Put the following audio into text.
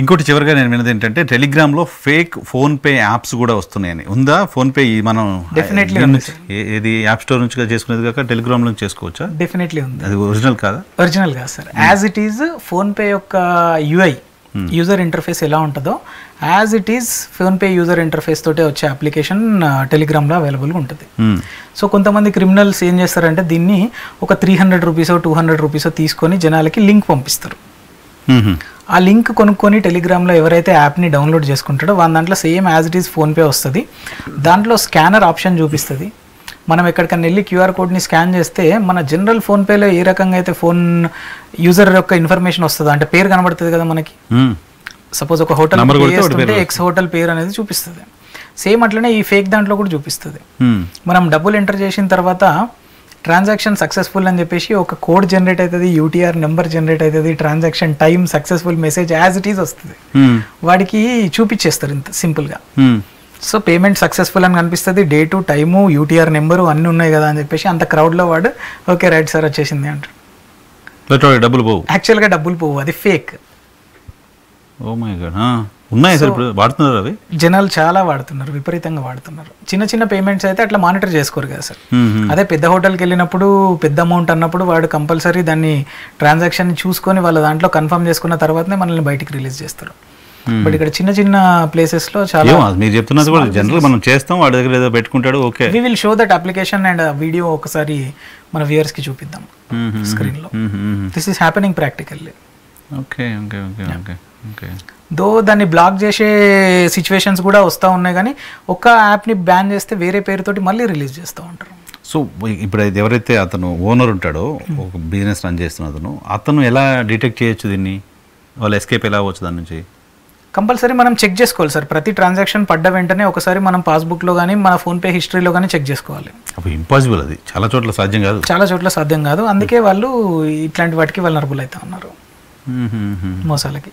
ఇంకోటి చివరిగా నేను విన్నది ఏంటంటే టెలిగ్రామ్లో ఫేక్ ఫోన్పే యాప్స్ కూడా వస్తున్నాయని. ఉందా ఫోన్పే? మనం డెఫినెట్లీ ఏది యాప్ స్టోర్ నుంచి చేసుకునేది కాక టెలిగ్రామ్ నుంచి చేసుకోవచ్చా? డెఫినెట్లీ ఉంది. అది ఒరిజినల్ కాదా? ఒరిజినల్ కాదు sir. As it is PhonePe యొక్క యూఐ యూజర్ ఇంటర్ఫేస్ ఎలా ఉంటుందో as it is PhonePe user interface తోటే వచ్చే అప్లికేషన్ టెలిగ్రామ్లో అవైలబుల్గా ఉంటుంది. సో కొంతమంది క్రిమినల్స్ ఏం చేస్తారంటే దీన్ని ఒక 300 రూపీసో 200 రూపీసో తీసుకొని జనాలకి లింక్ పంపిస్తారు. ఆ లింక్ కొనుక్కొని టెలిగ్రామ్లో ఎవరైతే యాప్ని డౌన్లోడ్ చేసుకుంటాడో వాళ్ళ దాంట్లో same as it is PhonePe వస్తుంది. దాంట్లో స్కానర్ ఆప్షన్ చూపిస్తుంది. మనం ఎక్కడికన్నా వెళ్ళి క్యూఆర్ కోడ్ని స్కాన్ చేస్తే మన జనరల్ ఫోన్పేలో ఏ రకంగా అయితే ఫోన్ యూజర్ యొక్క ఇన్ఫర్మేషన్ వస్తుందో, అంటే పేరు కనబడుతుంది కదా మనకి. సపోజ్ ఒక హోటల్ చేస్తుంటే ఎక్స్ హోటల్ పేరు అనేది చూపిస్తుంది. సేమ్ అట్లనే ఈ ఫేక్ దాంట్లో కూడా చూపిస్తుంది. మనం డబ్బులు ఎంటర్ చేసిన తర్వాత ట్రాన్సాక్షన్ సక్సెస్ఫుల్ అని చెప్పేసి ఒక కోడ్ జనరేట్ అవుతుంది, యూటీఆర్ నెంబర్ జనరేట్ అవుతుంది, transaction time successful message as it is వస్తుంది. వాడికి చూపించేస్తారు ఇంత సింపుల్గా. సో పేమెంట్ సక్సెస్ఫుల్ అని కనిపిస్తుంది, డేటు టైము యూటీఆర్ నెంబరు అన్నీ ఉన్నాయి కదా అని చెప్పేసి అంత క్రౌడ్లో వాడు ఓకే రైట్ సార్ వచ్చేసింది అంటారు. డబ్బులు పోవు, యాక్చువల్గా డబ్బులు పోవు, అది ఫేక్. Oh my god. ఉన్నాయి సార్, ఇప్పుడు వాడుతున్నారు అవి. జనాలు చాలా వాడుతున్నారు, విపరీతంగా వాడుతున్నారు. చిన్న చిన్న పేమెంట్స్ అయితే అట్లా మానిటర్ చేసుకోరు కదా సార్. అదే పెద్ద హోటల్కి వెళ్ళినప్పుడు పెద్ద అమౌంట్ అన్నప్పుడు వాడు కంపల్సరీ దాన్ని ట్రాన్సాక్షన్ చూసుకొని వాళ్ళ దాంట్లో కన్ఫర్మ్ చేసుకున్న తర్వాతనే మనల్ని బయటికి రిలీజ్ చేస్తారు. బట్ ఇక్కడ చిన్న చిన్న ప్లేసెస్ లో చాలా మీరు చెప్తున్నది కూడా జనరల్ మనం చేస్తాం, వాడి దగ్గర ఏదో పెట్టుకుంటాడు. Okay, we will show that application and video ఒకసారి మన వ్యూయర్స్ కి చూపిద్దాం స్క్రీన్ లో. This is happening practically. Okay okay okay okay okay. దో దాన్ని బ్లాక్ చేసే సిచ్యువేషన్స్ కూడా వస్తూ ఉన్నాయి, కానీ ఒక్క యాప్ని బ్యాన్ చేస్తే వేరే పేరుతోటి మళ్ళీ రిలీజ్ చేస్తూ ఉంటారు. సో ఇప్పుడు ఎవరైతే అతను ఓనర్ ఉంటాడో, ఒక బిజినెస్ రన్ చేస్తున్న అతను ఎలా డిటెక్ట్ చేయొచ్చు దీన్ని? వాళ్ళు ఎస్కేప్ ఎలా అవ్వచ్చు దాని నుంచి? కంపల్సరీ మనం చెక్ చేసుకోవాలి సార్. ప్రతి ట్రాన్సాక్షన్ పడ్డ వెంటనే ఒకసారి మనం పాస్బుక్లో కానీ మన ఫోన్పే హిస్టరీలో కానీ చెక్ చేసుకోవాలి. అప్పుడు ఇంపాసిబుల్, అది చాలా చోట్ల సాధ్యం కాదు. చాలా చోట్ల సాధ్యం కాదు, అందుకే వాళ్ళు ఇట్లాంటి వాటికి వల్నరబుల్ అవుతా ఉన్నారు మోసాలకి.